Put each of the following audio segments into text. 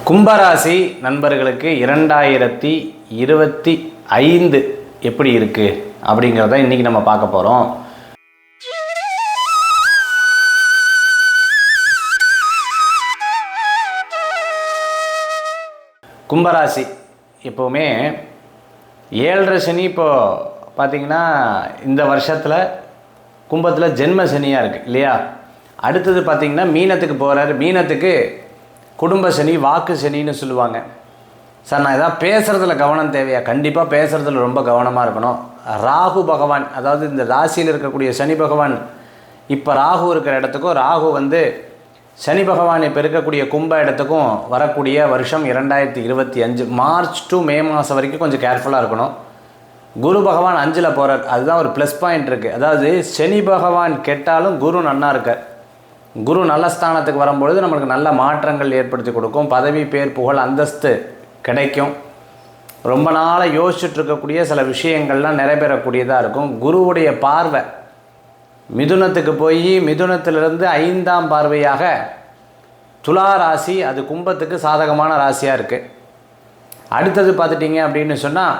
கும்பராசி நண்பர்களுக்கு 2025 எப்படி இருக்குது அப்படிங்கிறத இன்றைக்கி நம்ம பார்க்க போகிறோம். கும்பராசி எப்போவுமே 7.5 சனி இப்போது பார்த்திங்கன்னா இந்த வருஷத்தில் கும்பத்தில் ஜென்ம சனியாக இருக்குது இல்லையா. அடுத்தது பார்த்திங்கன்னா மீனத்துக்கு போகிறாரு. மீனத்துக்கு குடும்ப சனி, வாக்கு சனின்னு சொல்லுவாங்க. சார் நான் எதாவது பேசுகிறதுல கவனம் தேவையா? கண்டிப்பாக பேசுகிறதுல ரொம்ப கவனமாக இருக்கணும். ராகு பகவான், அதாவது இந்த ராசியில் இருக்கக்கூடிய சனி பகவான் இப்போ ராகு இருக்கிற இடத்துக்கும், ராகு சனி பகவான் இப்போ இருக்கக்கூடிய கும்ப இடத்துக்கும் வரக்கூடிய வருஷம் 2025 மார்ச் டு மே மாதம் வரைக்கும் கொஞ்சம் கேர்ஃபுல்லாக இருக்கணும். குரு பகவான் 5ல் போகிறார், அதுதான் ஒரு ப்ளஸ் பாயிண்ட் இருக்குது. அதாவது சனி பகவான் கெட்டாலும் குரு நன்னா இருக்கார். குரு நல்ல ஸ்தானத்துக்கு வரும்பொழுது நம்மளுக்கு நல்ல மாற்றங்கள் ஏற்படுத்தி கொடுக்கும். பதவி, பேர், புகழ், அந்தஸ்து கிடைக்கும். ரொம்ப நாளாக யோசிச்சுட்டு இருக்கக்கூடிய சில விஷயங்கள்லாம் நிறைவேறக்கூடியதாக இருக்கும். குருவுடைய பார்வை மிதுனத்துக்கு போய் மிதுனத்திலிருந்து 5ஆம் பார்வையாக துலா ராசி, அது கும்பத்துக்கு சாதகமான ராசியாக இருக்குது. அடுத்தது பார்த்துட்டிங்க அப்படின்னு சொன்னால்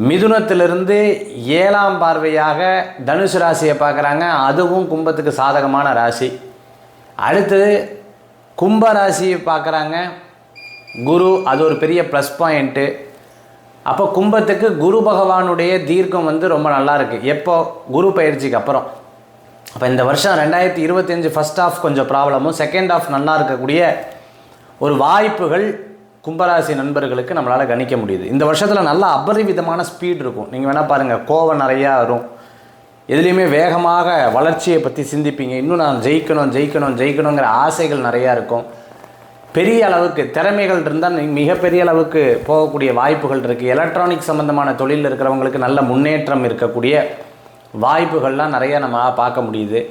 மிதுனத்திலிருந்து 7ஆம் பார்வையாக தனுசு ராசியை பார்க்குறாங்க, அதுவும் கும்பத்துக்கு சாதகமான ராசி. அடுத்தது கும்ப ராசியை பார்க்குறாங்க குரு, அது ஒரு பெரிய ப்ளஸ் பாயிண்ட்டு. அப்போ கும்பத்துக்கு குரு பகவானுடைய தீர்க்கம் ரொம்ப நல்லா இருக்குது. எப்போ? குரு பயிற்சிக்கு அப்புறம். அப்போ இந்த வருஷம் 2025 ஃபஸ்ட் ஆஃப் கொஞ்சம் ப்ராப்ளமும், செகண்ட் ஆஃப் நல்லா இருக்கக்கூடிய ஒரு வாய்ப்புகள் கும்பராசி நண்பர்களுக்கு நம்மளால் கணிக்க முடியுது. இந்த வருஷத்தில் நல்ல அபரிவிதமான ஸ்பீட் இருக்கும். நீங்கள் வேணால் பாருங்கள், கோவம் நிறையா வரும். எதுலேயுமே வேகமாக வளர்ச்சியை பற்றி சிந்திப்பீங்க. இன்னும் நான் ஜெயிக்கணுங்கிற ஆசைகள் நிறையா இருக்கும். பெரிய அளவுக்கு திறமைகள் இருந்தால் மிகப்பெரிய அளவுக்கு போகக்கூடிய வாய்ப்புகள் இருக்குது. எலக்ட்ரானிக் சம்மந்தமான தொழிலில் இருக்கிறவங்களுக்கு நல்ல முன்னேற்றம் இருக்கக்கூடிய வாய்ப்புகள்லாம் நிறையா நம்ம பார்க்க முடியுது.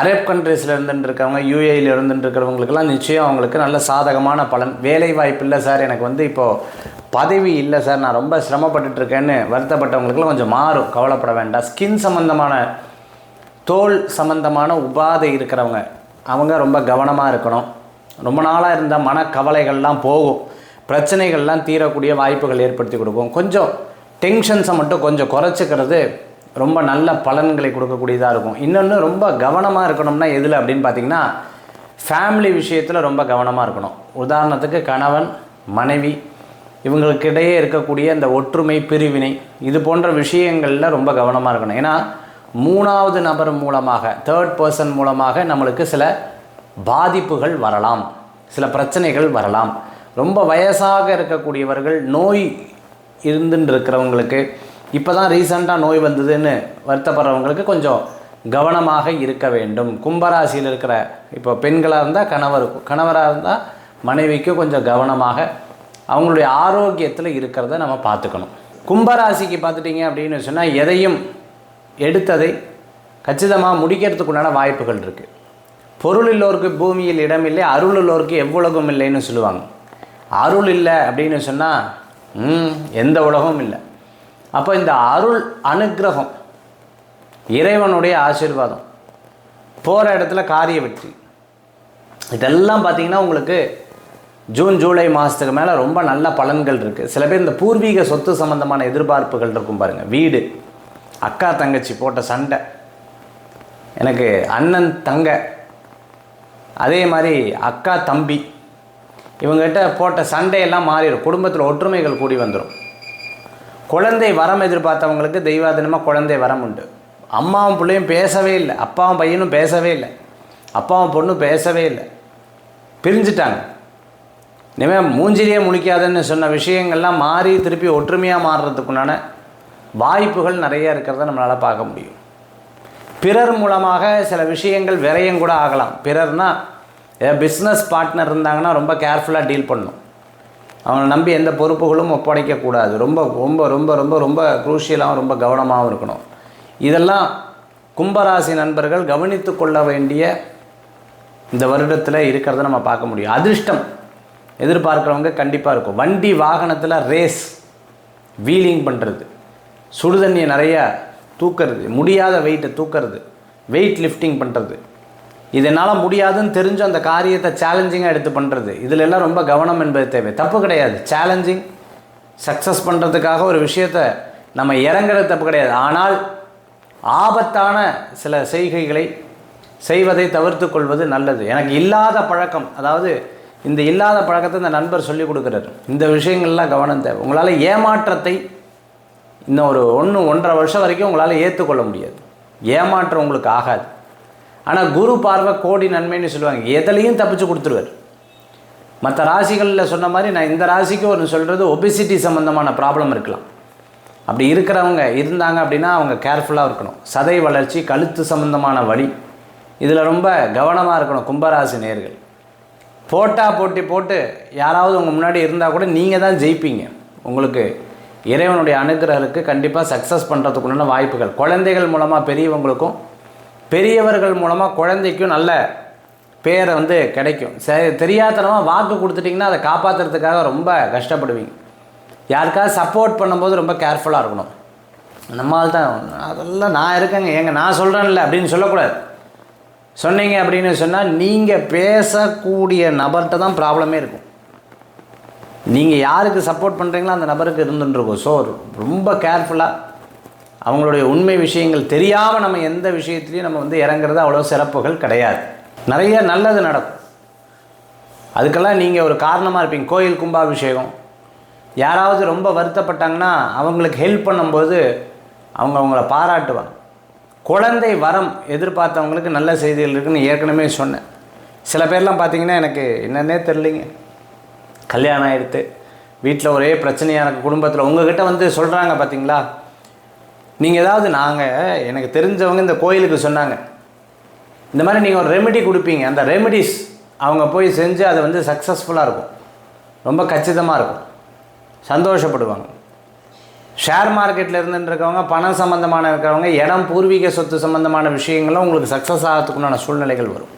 அரேப் கண்ட்ரீஸில் இருந்துருக்கிறவங்க, யூஏயில் இருந்துருக்கிறவங்களுக்கெல்லாம் நிச்சயம் அவங்களுக்கு நல்ல சாதகமான பலன். வேலை வாய்ப்பு இல்லை சார், எனக்கு இப்போது பதவி இல்லை சார், நான் ரொம்ப சிரமப்பட்டுருக்கேன்னு வருத்தப்பட்டவங்களுக்குலாம் கொஞ்சம் மாறும், கவலைப்பட வேண்டாம். ஸ்கின் சம்மந்தமான, தோல் சம்மந்தமான உபாதை இருக்கிறவங்க அவங்க ரொம்ப கவனமாக இருக்கணும். ரொம்ப நாளாக இருந்த மனக்கவலைகள்லாம் போகும், பிரச்சனைகள்லாம் தீரக்கூடிய வாய்ப்புகள் ஏற்படுத்தி கொடுக்கும். கொஞ்சம் டென்ஷன்ஸை மட்டும் கொஞ்சம் குறைச்சிக்கிறது ரொம்ப நல்ல பலன்களை கொடுக்கக்கூடியதாக இருக்கும். இன்னொன்று ரொம்ப கவனமாக இருக்கணும்னா எதில் அப்படின்னு பார்த்திங்கன்னா, ஃபேமிலி விஷயத்தில் ரொம்ப கவனமாக இருக்கணும். உதாரணத்துக்கு கணவன், மனைவி இவங்களுக்கிடையே இருக்கக்கூடிய இந்த ஒற்றுமை, பிரிவினை, இது போன்ற விஷயங்களில் ரொம்ப கவனமாக இருக்கணும். ஏன்னா 3வது நபர் மூலமாக, தேர்ட் பர்சன் மூலமாக நம்மளுக்கு சில பாதிப்புகள் வரலாம், சில பிரச்சனைகள் வரலாம். ரொம்ப வயசாக இருக்கக்கூடியவர்கள், நோய் இருந்துன்னு இருக்கிறவங்களுக்கு, இப்போ தான் ரீசண்டாக நோய் வந்ததுன்னு வருத்தப்படுறவங்களுக்கு கொஞ்சம் கவனமாக இருக்க வேண்டும். கும்பராசியில் இருக்கிற இப்போ பெண்களாக இருந்தால் கணவராக இருந்தால் மனைவிக்கு கொஞ்சம் கவனமாக அவங்களுடைய ஆரோக்கியத்தில் இருக்கிறத நம்ம பார்த்துக்கணும். கும்பராசிக்கு பார்த்துட்டிங்க அப்படின்னு சொன்னால் எதையும் எடுத்ததை கச்சிதமாக முடிக்கிறதுக்குண்டான வாய்ப்புகள் இருக்குது. பொருள் இல்லோருக்கு பூமியில் இடமில்லை, அருள் இல்லோருக்கு எவ்வுலகம் இல்லைன்னு சொல்லுவாங்க. அருள் இல்லை அப்படின்னு சொன்னால் எந்த உலகமும் இல்லை. அப்போ இந்த அருள் அனுக்கிரகம், இறைவனுடைய ஆசீர்வாதம், போகிற இடத்துல காரிய வெற்றி, இதெல்லாம் பார்த்திங்கன்னா உங்களுக்கு ஜூன் ஜூலை மாதத்துக்கு மேலே ரொம்ப நல்ல பலன்கள் இருக்குது. சில பேர் இந்த பூர்வீக சொத்து சம்மந்தமான எதிர்பார்ப்புகள் இருக்கும் பாருங்கள். வீடு, அக்கா தங்கச்சி போட்ட சண்டை, எனக்கு அண்ணன் தங்க, அதே மாதிரி அக்கா தம்பி, இவங்ககிட்ட போட்ட சண்டையெல்லாம் மாறிடும். குடும்பத்தில் ஒற்றுமைகள் கூடி வந்துடும். குழந்தை வரம் எதிர்பார்த்தவங்களுக்கு தெய்வாதீனமாக குழந்தை வரம் உண்டு. அம்மாவும் பிள்ளையும் பேசவே இல்லை, அப்பாவும் பையனும் பேசவே இல்லை, அப்பாவும் பொண்ணும் பேசவே இல்லை, பிரிஞ்சுட்டாங்க. இனிமேல் மூஞ்சிலேயே முழிக்காதுன்னு சொன்ன விஷயங்கள்லாம் மாறி திருப்பி ஒற்றுமையாக மாறுறதுக்குண்டான வாய்ப்புகள் நிறைய இருக்கிறத நம்மளால் பார்க்க முடியும். பிறர் மூலமாக சில விஷயங்கள் விரயம் கூட ஆகலாம். பிறர்னால் பிஸ்னஸ் பார்ட்னர் இருந்தாங்கன்னா ரொம்ப கேர்ஃபுல்லாக டீல் பண்ணணும். அவனை நம்பி எந்த பொறுப்புகளும் ஒப்படைக்கக்கூடாது. ரொம்ப ரொம்ப ரொம்ப ரொம்ப ரொம்ப குரூஷியலாகவும் ரொம்ப கவனமாகவும் இருக்கணும். இதெல்லாம் கும்பராசி நண்பர்கள் கவனித்து கொள்ள வேண்டிய இந்த வருடத்தில் இருக்கிறத நம்ம பார்க்க முடியும். அதிர்ஷ்டம் எதிர்பார்க்குறவங்க கண்டிப்பாக இருக்கும். வண்டி வாகனத்தில் ரேஸ், வீலிங் பண்ணுறது, சுடுதண்ணியை நிறையா தூக்கிறது, முடியாத வெயிட்டை தூக்கிறது, வெயிட் லிஃப்டிங் பண்ணுறது, இதனால் முடியாதுன்னு தெரிஞ்சு அந்த காரியத்தை சேலஞ்சிங்காக எடுத்து பண்ணுறது, இதில் எல்லாம் ரொம்ப கவனம் என்பது தேவை. தப்பு கிடையாது, சேலஞ்சிங் சக்ஸஸ் பண்ணுறதுக்காக ஒரு விஷயத்தை நம்ம இறங்குறது தப்பு கிடையாது. ஆனால் ஆபத்தான சில செய்கைகளை செய்வதை தவிர்த்து கொள்வது நல்லது. எனக்கு இல்லாத பழக்கம், அதாவது இந்த இல்லாத பழக்கத்தை இந்த நண்பர் சொல்லிக் கொடுக்குறாரு. இந்த விஷயங்கள்லாம் கவனம் தேவை. உங்களால் ஏமாற்றத்தை இன்னும் ஒரு 1-1.5 வருஷம் வரைக்கும் உங்களால் ஏற்றுக்கொள்ள முடியாது. ஏமாற்றம் உங்களுக்கு ஆகாது. ஆனால் குரு பார்வை கோடி நன்மைன்னு சொல்லுவாங்க. எதுலேயும் தப்பிச்சு கொடுத்துருவார். மற்ற ராசிகளில் சொன்ன மாதிரி நான் இந்த ராசிக்கு ஒன்று சொல்கிறது, ஒபிசிட்டி சம்மந்தமான ப்ராப்ளம் இருக்கலாம். அப்படி இருக்கிறவங்க இருந்தாங்க அப்படின்னா அவங்க கேர்ஃபுல்லாக இருக்கணும். சதை வளர்ச்சி, கழுத்து சம்மந்தமான வலி, இதில் ரொம்ப கவனமாக இருக்கணும். கும்பராசி நேயர்கள் போட்டி போட்டு யாராவது உங்கள் முன்னாடி இருந்தால் கூட நீங்கள் தான் ஜெயிப்பீங்க. உங்களுக்கு இறைவனுடைய அனுகிரகத்துக்கு கண்டிப்பாக சக்ஸஸ் பண்ணுறதுக்குண்டான வாய்ப்புகள் குழந்தைகள் மூலமாக பெரியவங்களுக்கும், பெரியவர்கள் மூலமாக குழந்தைக்கும் நல்ல பேரை கிடைக்கும். தெரியாதனமாக வாக்கு கொடுத்துட்டிங்கன்னா அதை காப்பாற்றுறதுக்காக ரொம்ப கஷ்டப்படுவீங்க. யாருக்காவது சப்போர்ட் பண்ணும்போது ரொம்ப கேர்ஃபுல்லாக இருக்கணும். நம்மால் தான் அதெல்லாம் நான் இருக்கேங்க, நான் சொல்கிறேன்ல அப்படின்னு சொல்லக்கூடாது. சொன்னீங்க அப்படின்னு சொன்னால் நீங்கள் பேசக்கூடிய நபர்கிட்ட தான் ப்ராப்ளமே இருக்கும். நீங்கள் யாருக்கு சப்போர்ட் பண்ணுறீங்களோ அந்த நபருக்கு இருந்துருக்கும். ஸோ ரொம்ப கேர்ஃபுல்லாக அவங்களுடைய உண்மை விஷயங்கள் தெரியாமல் நம்ம எந்த விஷயத்துலையும் நம்ம இறங்குறது அவ்வளோ சிறப்புகள் கிடையாது. நிறைய நல்லது நடக்கும். அதுக்கெல்லாம் நீங்கள் ஒரு காரணமாக இருப்பீங்க. கோயில் கும்பாபிஷேகம், யாராவது ரொம்ப வருத்தப்பட்டாங்கன்னா அவங்களுக்கு ஹெல்ப் பண்ணும்போது அவங்கள பாராட்டுவாங்க. குழந்தை வரம் எதிர்பார்த்தவங்களுக்கு நல்ல செய்திகள் இருக்குதுன்னு ஏற்கனவே சொன்னேன். சில பேர்லாம் பார்த்திங்கன்னா எனக்கு என்னன்னே தெரியலைங்க, கல்யாணம் ஆகிடுத்து, வீட்டில் ஒரே பிரச்சனையாக இருக்குது குடும்பத்தில், உங்கள்கிட்ட சொல்கிறாங்க பார்த்தீங்களா, நீங்கள் ஏதாவது எனக்கு தெரிஞ்சவங்க இந்த கோயிலுக்கு சொன்னாங்க, இந்த மாதிரி நீங்கள் ஒரு ரெமெடி கொடுப்பீங்க, அந்த ரெமெடிஸ் அவங்க போய் செஞ்சு அதை சக்ஸஸ்ஃபுல்லாக இருக்கும், ரொம்ப கச்சிதமாக இருக்கும், சந்தோஷப்படுவாங்க. ஷேர் மார்க்கெட்டில் இருந்துருக்கவங்க, பணம் சம்மந்தமான இருக்கிறவங்க, இடம் பூர்வீக சொத்து சம்மந்தமான விஷயங்களும் உங்களுக்கு சக்ஸஸ் ஆகிறதுக்குண்டான சூழ்நிலைகள் வரும்.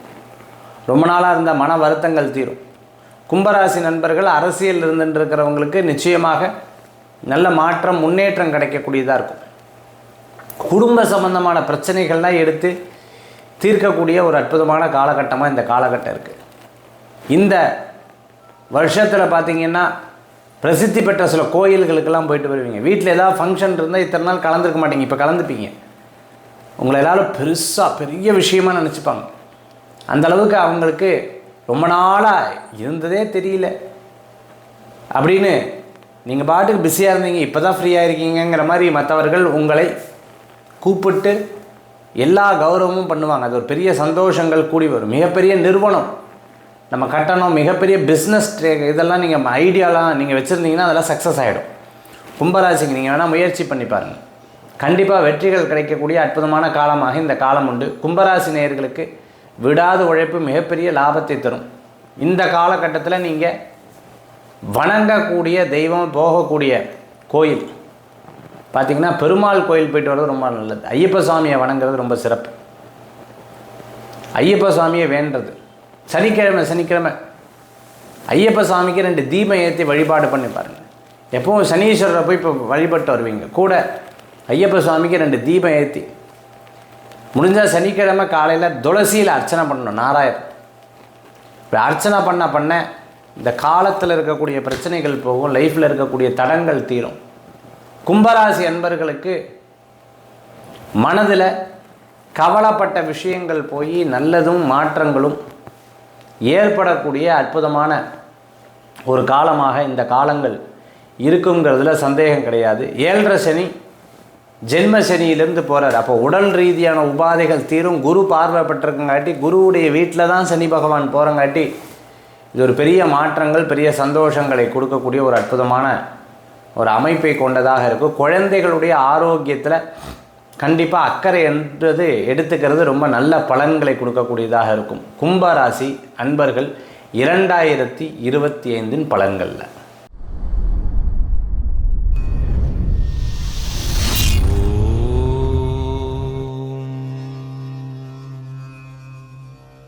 ரொம்ப நாளாக இருந்த மன வருத்தங்கள் தீரும். கும்பராசி நண்பர்கள் அரசியல் இருந்துருக்கிறவங்களுக்கு நிச்சயமாக நல்ல மாற்றம், முன்னேற்றம் கிடைக்கக்கூடியதாக இருக்கும். குடும்ப சம்பந்தமான பிரச்சனைகள்லாம் எடுத்து தீர்க்கக்கூடிய ஒரு அற்புதமான காலகட்டமாக இந்த காலகட்டம் இருக்குது. இந்த வருஷத்தில் பார்த்திங்கன்னா பிரசித்தி பெற்ற சில கோயில்களுக்கெல்லாம் போயிட்டு வருவீங்க. வீட்டில் ஏதாவது ஃபங்க்ஷன் இருந்தால் இத்தனை நாள் கலந்துருக்க மாட்டீங்க, இப்போ கலந்துப்பீங்க. உங்களை எல்லோரும் பெரிய விஷயமாக நினச்சிப்பாங்க. அந்தளவுக்கு அவங்களுக்கு ரொம்ப நாளாக இருந்ததே தெரியல அப்படின்னு நீங்கள் பாட்டுக்கு பிஸியாக இருந்தீங்க, இப்போ தான் ஃப்ரீயாக இருக்கீங்கிற மாதிரி மற்றவர்கள் உங்களை கூப்பிட்டு எல்லா கௌரவமும் பண்ணுவாங்க. அது ஒரு பெரிய சந்தோஷங்கள் கூடி வரும். மிகப்பெரிய நிறுவனம் நம்ம கட்டணும், மிகப்பெரிய பிஸ்னஸ் இதெல்லாம் நீங்கள் ஐடியாலாம் நீங்கள் வச்சுருந்தீங்கன்னா அதெல்லாம் சக்ஸஸ் ஆகிடும். கும்பராசிக்கு நீங்கள் வேணால் முயற்சி பண்ணி பாருங்கள், கண்டிப்பாக வெற்றிகள் கிடைக்கக்கூடிய அற்புதமான காலமாக இந்த காலம் உண்டு. கும்பராசி நேயர்களுக்கு விடாத உழைப்பு மிகப்பெரிய லாபத்தை தரும். இந்த காலகட்டத்தில் நீங்கள் வணங்கக்கூடிய தெய்வம், போகக்கூடிய கோயில் பார்த்திங்கன்னா பெருமாள் கோயில் போயிட்டு வர்றது ரொம்ப நல்லது. ஐயப்ப சுவாமியை வணங்குறது ரொம்ப சிறப்பு. ஐயப்ப சுவாமியை வேண்டது சனிக்கிழமை ஐயப்ப சுவாமிக்கு 2 தீபம் ஏற்றி வழிபாடு பண்ணி பாருங்கள். எப்போவும் சனீஸ்வரரை போய் இப்போ வழிபட்டு வருவீங்க, கூட ஐயப்ப சுவாமிக்கு 2 தீபம் ஏற்றி முடிஞ்சால் சனிக்கிழமை காலையில் துளசியில் அர்ச்சனை பண்ணணும். நாராயணன் இப்போ அர்ச்சனை பண்ண இந்த காலத்தில் இருக்கக்கூடிய பிரச்சனைகள் போகும், லைஃப்பில் இருக்கக்கூடிய தடங்கள் தீரும். கும்பராசி அன்பர்களுக்கு மனதில் கவலைப்பட்ட விஷயங்கள் போய் நல்லதும் மாற்றங்களும் ஏற்படக்கூடிய அற்புதமான ஒரு காலமாக இந்த காலங்கள் இருக்குங்கிறதுல சந்தேகம் கிடையாது. 7.5 சனி ஜென்ம சனியிலிருந்து போகிறார். அப்போ உடல் ரீதியான உபாதைகள் தீரும். குரு பார்வைப்பட்டிருக்கங்காட்டி, குருவுடைய வீட்டில் தான் சனி பகவான் போகிறங்காட்டி இது ஒரு பெரிய மாற்றங்கள், பெரிய சந்தோஷங்களை கொடுக்கக்கூடிய ஒரு அற்புதமான ஒரு அமைப்பை கொண்டதாக இருக்கும். குழந்தைகளுடைய ஆரோக்கியத்தில் கண்டிப்பாக அக்கறை என்றது எடுத்துக்கிறது ரொம்ப நல்ல பலன்களை கொடுக்கக்கூடியதாக இருக்கும். கும்பராசி அன்பர்கள் 2025 பலன்களில்